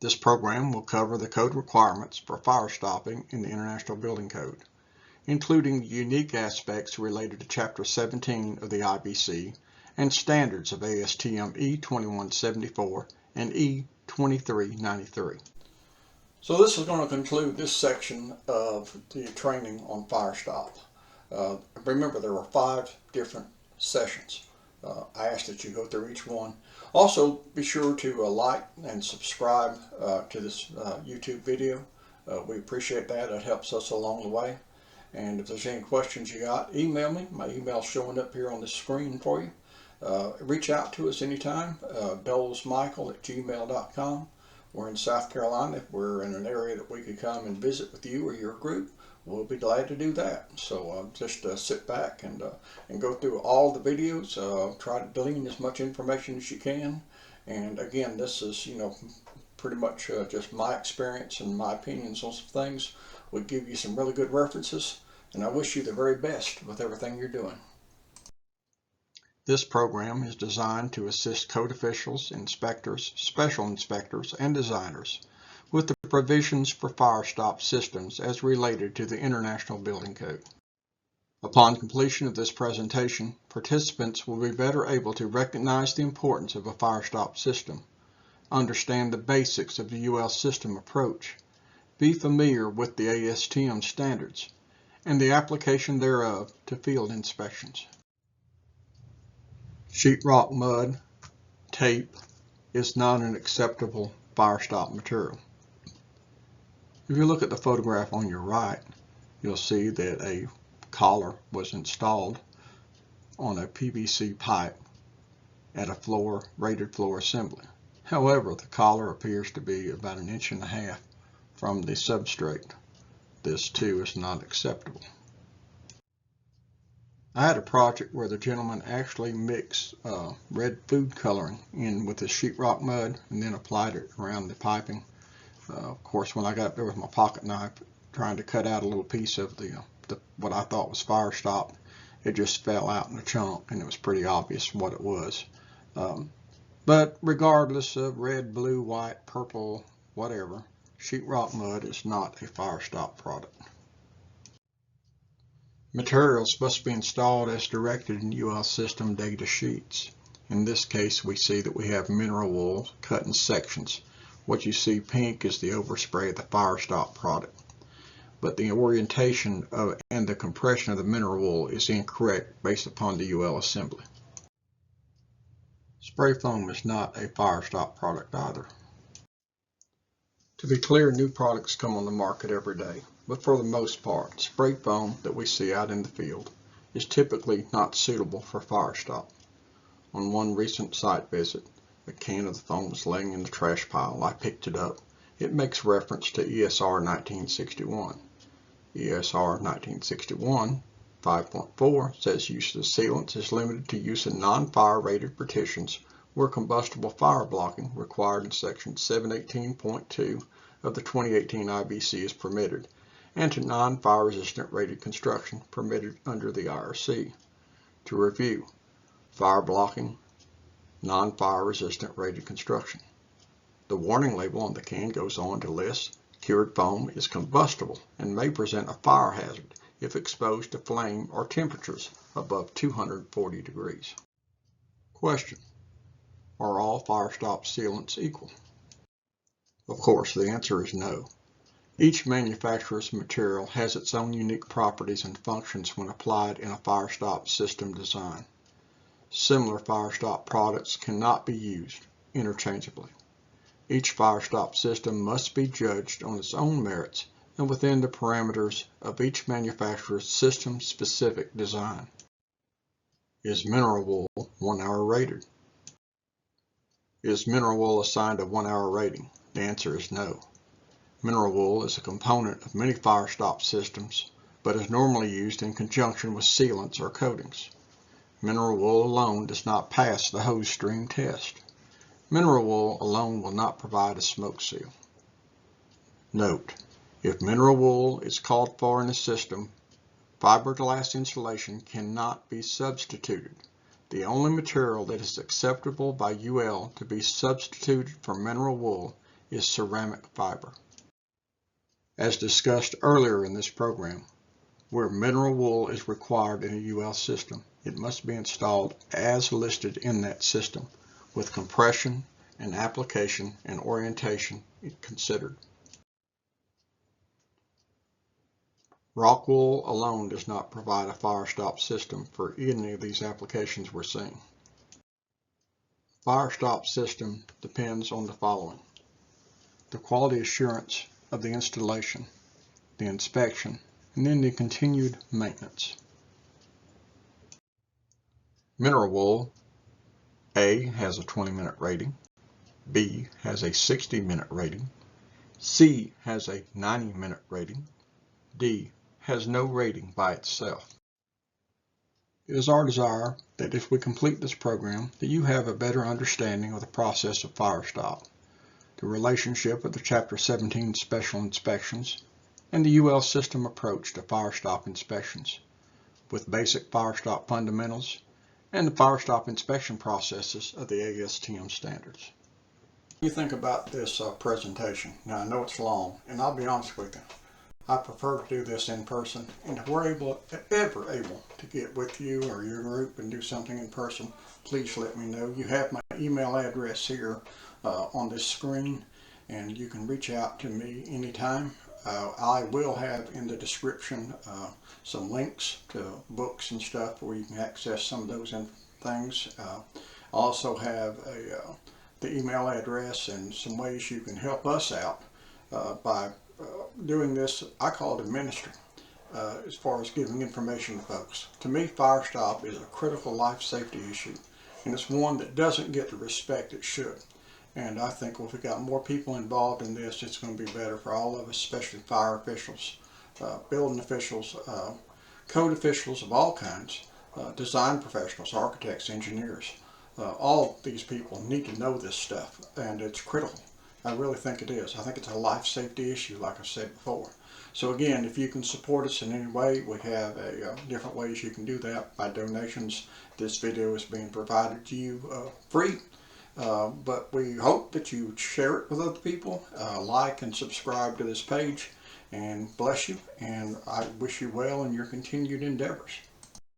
This program will cover the code requirements for fire stopping in the International Building Code, including the unique aspects related to Chapter 17 of the IBC and standards of ASTM E2174 and E2393. So this is going to conclude this section of the training on Firestop. Remember, there were 5 different sessions. I ask that you go through each one. Also, be sure to like and subscribe to this YouTube video. We appreciate that. It helps us along the way. And if there's any questions you got, email me. My email's showing up here on the screen for you. Reach out to us anytime, dolesmichael@gmail.com. We're in South Carolina. If we're in an area that we could come and visit with you or your group, we'll be glad to do that. So just sit back and go through all the videos. Try to glean as much information as you can. And again, this is, pretty much just my experience and my opinions on some things. We'll give you some really good references, and I wish you the very best with everything you're doing. This program is designed to assist code officials, inspectors, special inspectors, and designers with the provisions for Firestop systems as related to the International Building Code. Upon completion of this presentation, participants will be better able to recognize the importance of a Firestop system, understand the basics of the UL system approach, be familiar with the ASTM standards, and the application thereof to field inspections. Sheetrock mud, tape, is not an acceptable Firestop material. If you look at the photograph on your right, you'll see that a collar was installed on a PVC pipe at a rated floor assembly. However, the collar appears to be about 1.5 inches from the substrate. This too is not acceptable. I had a project where the gentleman actually mixed red food coloring in with the sheetrock mud and then applied it around the piping. Of course, when I got up there with my pocket knife trying to cut out a little piece of what I thought was Firestop, it just fell out in a chunk, and it was pretty obvious what it was. But regardless of red, blue, white, purple, whatever, sheetrock mud is not a Firestop product. Materials must be installed as directed in UL system data sheets. In this case, we see that we have mineral wool cut in sections. What you see pink is the overspray of the Firestop product. But the orientation and the compression of the mineral wool is incorrect based upon the UL assembly. Spray foam is not a Firestop product either. To be clear, new products come on the market every day, but for the most part, spray foam that we see out in the field is typically not suitable for Firestop. On one recent site visit, a can of the foam was laying in the trash pile. I picked it up. It makes reference to ESR 1961. ESR 1961 5.4 says use of sealants is limited to use in non-fire rated partitions where combustible fire blocking required in section 718.2 of the 2018 IBC is permitted, and to non-fire resistant rated construction permitted under the IRC. To review, fire blocking, non-fire resistant rated construction. The warning label on the can goes on to list cured foam is combustible and may present a fire hazard if exposed to flame or temperatures above 240 degrees. Question: are all Firestop sealants equal? Of course, the answer is no. Each manufacturer's material has its own unique properties and functions when applied in a Firestop system design. Similar Firestop products cannot be used interchangeably. Each Firestop system must be judged on its own merits and within the parameters of each manufacturer's system-specific design. Is mineral wool 1 hour rated? Is mineral wool assigned a 1 hour rating? The answer is no. Mineral wool is a component of many Firestop systems, but is normally used in conjunction with sealants or coatings. Mineral wool alone does not pass the hose stream test. Mineral wool alone will not provide a smoke seal. Note: if mineral wool is called for in a system, fiberglass insulation cannot be substituted. The only material that is acceptable by UL to be substituted for mineral wool is ceramic fiber. As discussed earlier in this program, where mineral wool is required in a UL system, it must be installed as listed in that system, with compression and application and orientation considered. Rock wool alone does not provide a Firestop system for any of these applications we're seeing. Firestop system depends on the following: the quality assurance of the installation, the inspection, and then the continued maintenance. Mineral wool, A, has a 20-minute rating, B, has a 60-minute rating, C, has a 90-minute rating, D, has no rating by itself. It is our desire that if we complete this program, that you have a better understanding of the process of Firestop, the relationship of the Chapter 17 special inspections, and the UL system approach to Firestop inspections, with basic Firestop fundamentals and the Firestop inspection processes of the ASTM standards. What do you think about this presentation? Now, I know it's long, and I'll be honest with you, I prefer to do this in person, and if we're ever able to get with you or your group and do something in person, please let me know. You have my email address here on this screen, and you can reach out to me anytime. I will have in the description some links to books and stuff where you can access some of those things. I also have the email address and some ways you can help us out by doing this. I call it a ministry as far as giving information to folks. To me, Firestop is a critical life safety issue, and it's one that doesn't get the respect it should. And I think if we got more people involved in this, it's going to be better for all of us, especially fire officials, building officials, code officials of all kinds, design professionals, architects, engineers. All these people need to know this stuff, and it's critical. I really think it is. I think it's a life safety issue, like I said before. So again, if you can support us in any way, we have different ways you can do that by donations. This video is being provided to you free. But we hope that you share it with other people, like and subscribe to this page, and bless you, and I wish you well in your continued endeavors.